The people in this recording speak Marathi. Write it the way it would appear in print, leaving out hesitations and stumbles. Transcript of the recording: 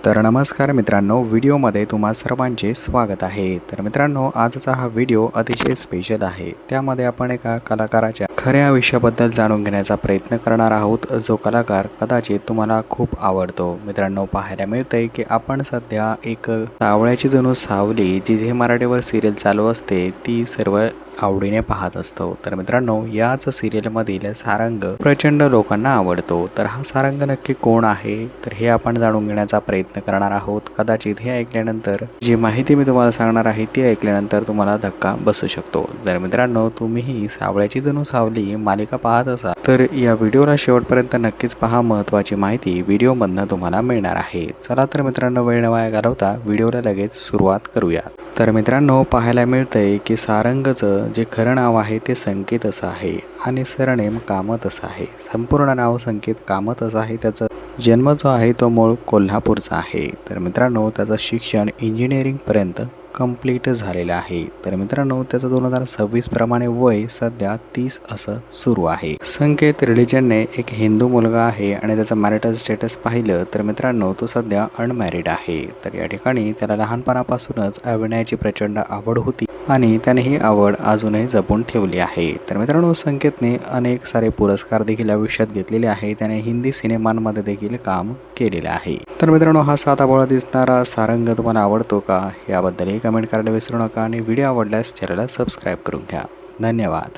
तर नमस्कार मित्रांनो, व्हिडिओमध्ये तुम्हा सर्वांचे स्वागत आहे। तर मित्रांनो, आजचा हा व्हिडिओ अतिशय स्पेशल आहे। त्यामध्ये आपण एका कलाकाराच्या खऱ्या आयुष्याबद्दल जाणून घेण्याचा प्रयत्न करणार आहोत, जो कलाकार कदाचित तुम्हाला खूप आवडतो। मित्रांनो, पाहायला मिळतंय की आपण सध्या एक सावळ्याची जणू सावली जी झी मराठीवर सिरियल चालू असते ती सर्व आवडीने पाहत असतो। तर मित्रांनो, याच सिरियलमधील सारंग प्रचंड लोकांना आवडतो। तर हा सारंग नक्की कोण आहे, तर हे आपण जाणून घेण्याचा प्रयत्न करणार आहोत। कदाचित हे ऐकल्यानंतर जी माहिती मी तुम्हाला सांगणार आहे ती ऐकल्यानंतर तुम्हाला धक्का बसू शकतो। जर मित्रांनो, तुम्हीही सावळ्याची जणू सावली मालिका पाहत असाल तर या व्हिडिओला शेवटपर्यंत नक्कीच पहा। महत्त्वाची माहिती व्हिडिओमधून तुम्हाला मिळणार आहे। चला तर मित्रांनो, वेळ न वाया घालवता व्हिडिओला लगेच सुरुवात करूया। तर मित्रांनो, पाहायला मिळतंय की सारंगचं जे खरं नाव आहे ते संकेत असं आहे आणि सरनेम कामत असं आहे। संपूर्ण नाव संकेत कामत असं आहे। त्याचा जन्म जो आहे तो मूळ कोल्हापूरचा आहे। तर मित्रांनो, त्याचं शिक्षण इंजिनिअरिंग पर्यंत कंप्लीट झालेलं आहे। तर मित्रांनो, त्याचं 2026 प्रमाणे वय सध्या 30 असं सुरू आहे। संकेत रिलिजनने एक हिंदू मुलगा आहे आणि त्याचं मॅरिटल स्टेटस पाहिलं तर मित्रांनो, तो सध्या अनमॅरिड आहे। तर या ठिकाणी त्याला लहानपणापासूनच अभिनयाची प्रचंड आवड होती आणि त्याने ही आवड अजूनही जपून ठेवली आहे। तर मित्रांनो, संकेतने अनेक सारे पुरस्कार देखील आयुष्यात घेतलेले आहे। त्याने हिंदी सिनेमांमध्ये देखील काम केलेलं आहे। तर मित्रांनो, हा साधा भोळा दिसणारा सारंग तुम्हाला आवडतो का, याबद्दलही कमेंट करायला विसरू नका आणि व्हिडिओ आवडल्यास चॅनलला सबस्क्राईब करून घ्या। धन्यवाद।